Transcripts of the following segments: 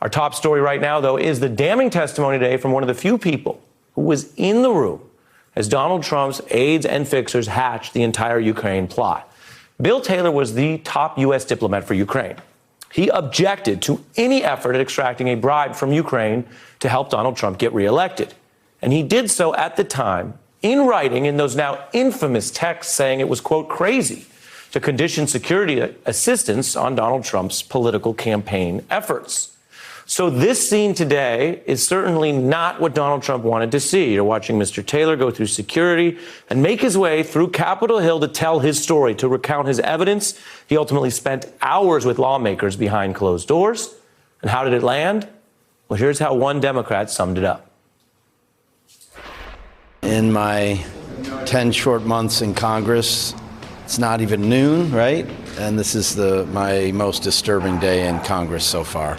Our top story right now, though, is the damning testimony today from one of the few people who was in the room as Donald Trump's aides and fixers hatched the entire Ukraine plot. Bill Taylor was the top U.S. diplomat for Ukraine. He objected to any effort at extracting a bribe from Ukraine to help Donald Trump get reelected. And he did so at the time in writing in those now infamous texts saying it was, quote, crazy to condition security assistance on Donald Trump's political campaign efforts. So this scene today is certainly not what Donald Trump wanted to see. You're watching Mr. Taylor go through security and make his way through Capitol Hill to tell his story, to recount his evidence. He ultimately spent hours with lawmakers behind closed doors. And how did it land? Well, here's how one Democrat summed it up. In my 10 short months in Congress, it's not even noon, right? And this is my most disturbing day in Congress so far.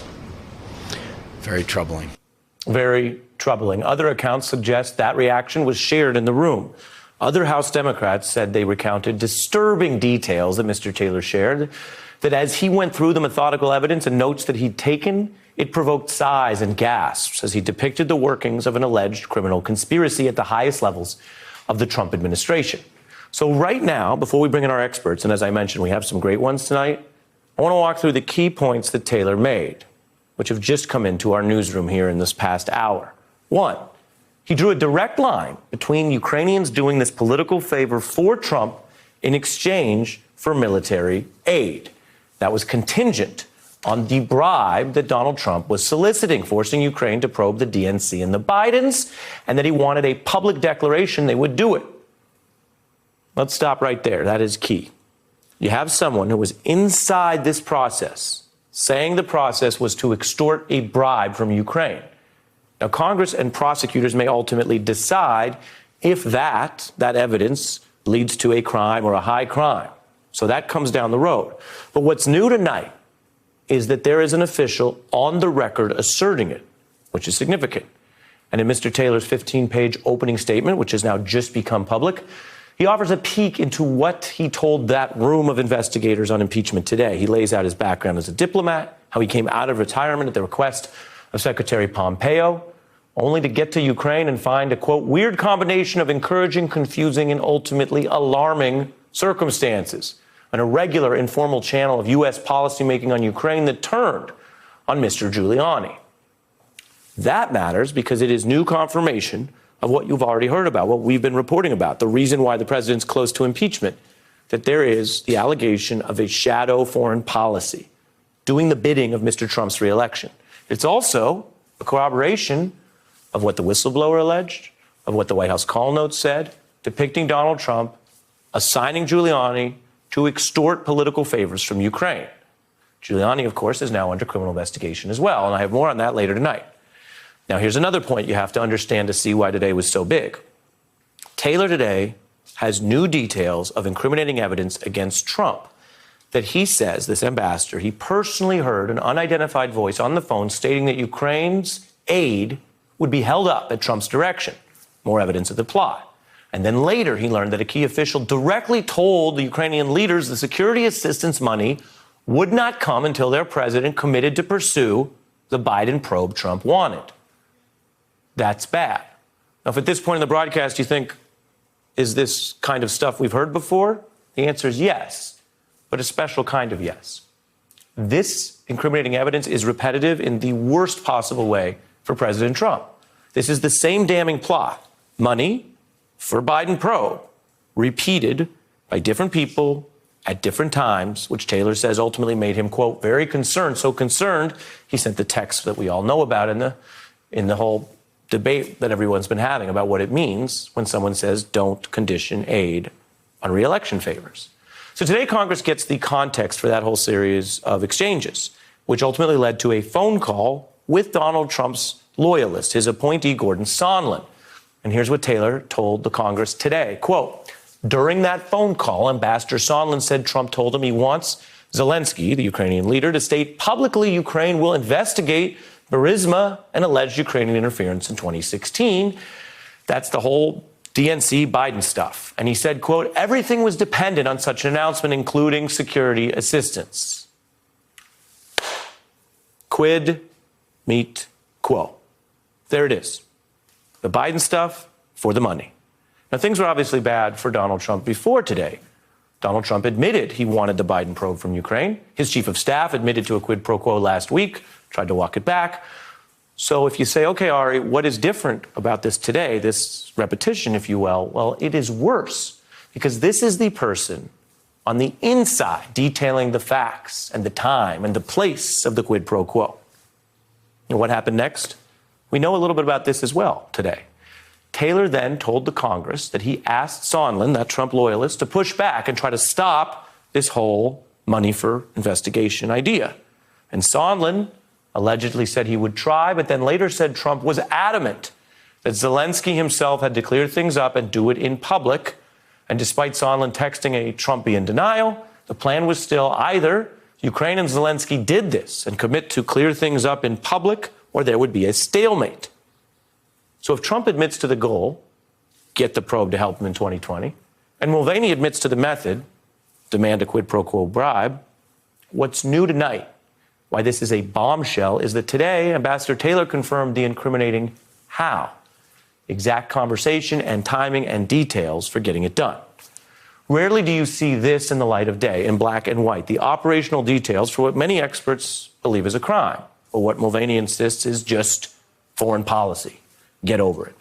Very troubling. Very troubling. Other accounts suggest that reaction was shared in the room. Other House Democrats said they recounted disturbing details that Mr. Taylor shared, that as he went through the methodical evidence and notes that he'd taken, it provoked sighs and gasps as he depicted the workings of an alleged criminal conspiracy at the highest levels of the Trump administration. So right now, before we bring in our experts, and as I mentioned, we have some great ones tonight, I want to walk through the key points that Taylor made, which have just come into our newsroom here in this past hour. One, he drew a direct line between Ukrainians doing this political favor for Trump in exchange for military aid. That was contingent on the bribe that Donald Trump was soliciting, forcing Ukraine to probe the DNC and the Bidens, and that he wanted a public declaration they would do it. Let's stop right there. That is key. You have someone who was inside this process saying the process was to extort a bribe from Ukraine. Now, Congress and prosecutors may ultimately decide if that evidence leads to a crime or a high crime. So that comes down the road. But what's new tonight is that there is an official on the record asserting it, which is significant. And in Mr. Taylor's 15-page opening statement, which has now just become public, he offers a peek into what he told that room of investigators on impeachment today. He lays out his background as a diplomat, how he came out of retirement at the request of Secretary Pompeo, only to get to Ukraine and find a, quote, weird combination of encouraging, confusing, and ultimately alarming circumstances. An irregular, informal channel of U.S. policymaking on Ukraine that turned on Mr. Giuliani. That matters because it is new confirmation of what you've already heard about, what we've been reporting about, the reason why the president's close to impeachment, that there is the allegation of a shadow foreign policy, doing the bidding of Mr. Trump's reelection. It's also a corroboration of what the whistleblower alleged, of what the White House call notes said, depicting Donald Trump assigning Giuliani to extort political favors from Ukraine. Giuliani, of course, is now under criminal investigation as well, and I have more on that later tonight. Now, here's another point you have to understand to see why today was so big. Taylor today has new details of incriminating evidence against Trump that he says, this ambassador, he personally heard an unidentified voice on the phone stating that Ukraine's aid would be held up at Trump's direction. More evidence of the plot. And then later he learned that a key official directly told the Ukrainian leaders the security assistance money would not come until their president committed to pursue the Biden probe Trump wanted. That's bad. Now, if at this point in the broadcast you think, is this kind of stuff we've heard before? The answer is yes, but a special kind of yes. This incriminating evidence is repetitive in the worst possible way for President Trump. This is the same damning plot. Money for Biden probe, repeated by different people at different times, which Taylor says ultimately made him, quote, very concerned. So concerned, he sent the text that we all know about in the whole debate that everyone's been having about what it means when someone says don't condition aid on re-election favors. So today Congress gets the context for that whole series of exchanges, which ultimately led to a phone call with Donald Trump's loyalist, his appointee, Gordon Sondland. And here's what Taylor told the Congress today. Quote, during that phone call, Ambassador Sondland said Trump told him he wants Zelensky, the Ukrainian leader, to state publicly Ukraine will investigate Burisma and alleged Ukrainian interference in 2016. That's the whole DNC Biden stuff. And he said, quote, everything was dependent on such an announcement, including security assistance. Quid meet quo. There it is. The Biden stuff for the money. Now, things were obviously bad for Donald Trump before today. Donald Trump admitted he wanted the Biden probe from Ukraine. His chief of staff admitted to a quid pro quo last week, tried to walk it back. So if you say, okay, Ari, what is different about this today, this repetition, if you will? Well, it is worse because this is the person on the inside detailing the facts and the time and the place of the quid pro quo. And what happened next? We know a little bit about this as well today. Taylor then told the Congress that he asked Sondland, that Trump loyalist, to push back and try to stop this whole money for investigation idea. And Sondland allegedly said he would try, but then later said Trump was adamant that Zelensky himself had to clear things up and do it in public. And despite Sondland texting a Trumpian denial, the plan was still either Ukraine and Zelensky did this and commit to clear things up in public, or there would be a stalemate. So if Trump admits to the goal, get the probe to help him in 2020, and Mulvaney admits to the method, demand a quid pro quo bribe, what's new tonight, why this is a bombshell, is that today Ambassador Taylor confirmed the incriminating how, exact conversation and timing and details for getting it done. Rarely do you see this in the light of day, in black and white, the operational details for what many experts believe is a crime, or what Mulvaney insists is just foreign policy. Get over it.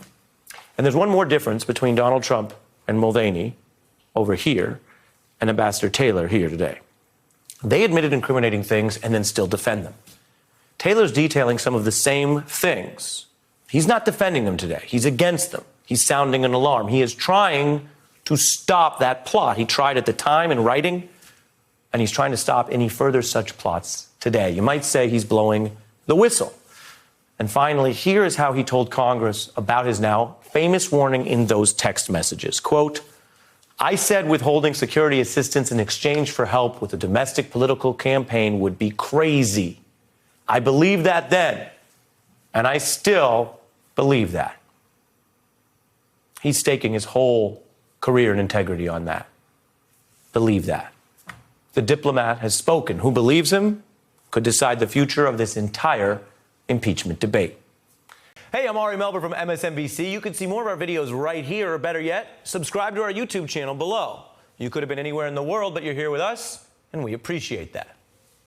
And there's one more difference between Donald Trump and Mulvaney over here and Ambassador Taylor here today. They admitted incriminating things and then still defend them. Taylor's detailing some of the same things. He's not defending them today. He's against them. He's sounding an alarm. He is trying to stop that plot. He tried at the time in writing, and he's trying to stop any further such plots today. You might say he's blowing the whistle. And finally, here is how he told Congress about his now famous warning in those text messages. Quote, I said withholding security assistance in exchange for help with a domestic political campaign would be crazy. I believed that then, and I still believe that. He's staking his whole career and integrity on that. Believe that. The diplomat has spoken. Who believes him could decide the future of this entire impeachment debate. Hey, I'm Ari Melber from MSNBC. You can see more of our videos right here, or better yet, subscribe to our YouTube channel below. You could have been anywhere in the world, but you're here with us, and we appreciate that.